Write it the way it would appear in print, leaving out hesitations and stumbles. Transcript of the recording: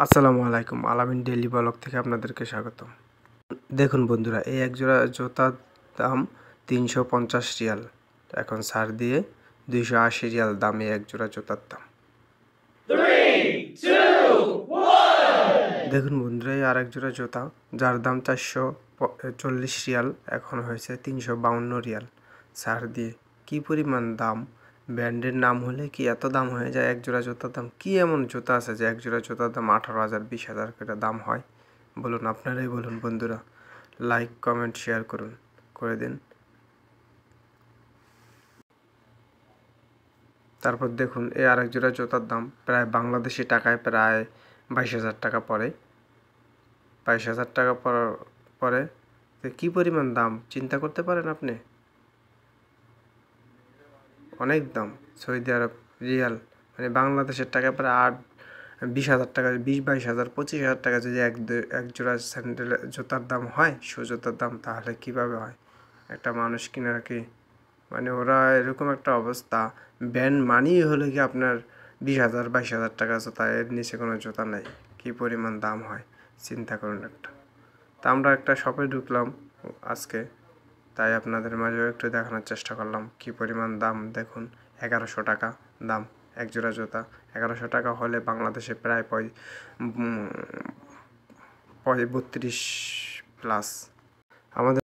আসসালামু আলাইকুম, আলামিন ডেইলি ব্লগ থেকে আপনাদেরকে স্বাগত। দেখুন বন্ধুরা, এই এক জোড়া জুতার দাম 350 রিয়াল। এখন ছাড় দিয়ে 280 রিয়াল দাম এই এক জোড়া জুতার দাম। 3, 2, 1. দেখুন বন্ধুরা, এই আরেক জোড়া জুতা যার দাম 440 রিয়াল এখন হয়েছে 352 রিয়াল ছাড় দিয়ে। কি পরিমাণ দাম! ব্র্যান্ডের নাম হলে কি এত দাম হয়ে যায় এক জোড়া জুতার দাম? কি এমন জুতা আছে যে এক জোড়া জুতার দাম 18,000 20,000 করে দাম হয়? বলুন, আপনারাই বলুন বন্ধুরা। লাইক কমেন্ট শেয়ার করে দিন। তারপর দেখুন, এই আরেক জোড়া জুতার দাম প্রায় বাংলাদেশি টাকায় প্রায় 22,000 টাকা পড়ে। 22,000 টাকা পরে কি পরিমাণ দাম চিন্তা করতে পারেন আপনি? অনেক দাম। সৌদি আরব রিয়াল মানে বাংলাদেশের টাকা প্রায় 20,000 টাকা, 20-22,000 25,000 টাকা যদি এক জোড়া স্যান্ডেল জুতার দাম হয়, শু জুতার দাম, তাহলে কিভাবে হয়? একটা মানুষ কিনে রাখি মানে ওরা এরকম একটা অবস্থা। ব্যান্ড মানিই হলো কি আপনার 20,000-22,000 টাকা জুতা, এর নিচে কোনো জুতা নেই। কি পরিমাণ দাম হয় চিন্তা করুন একটা। তা আমরা একটা শপে ঢুকলাম আজকে, তাই আপনাদের মাঝেও একটু দেখানোর চেষ্টা করলাম কি পরিমাণ দাম। দেখুন, 1100 টাকা দাম এক জোড়া জুতা। 1100 টাকা হলে বাংলাদেশে প্রায় 32 প্লাস। আমাদের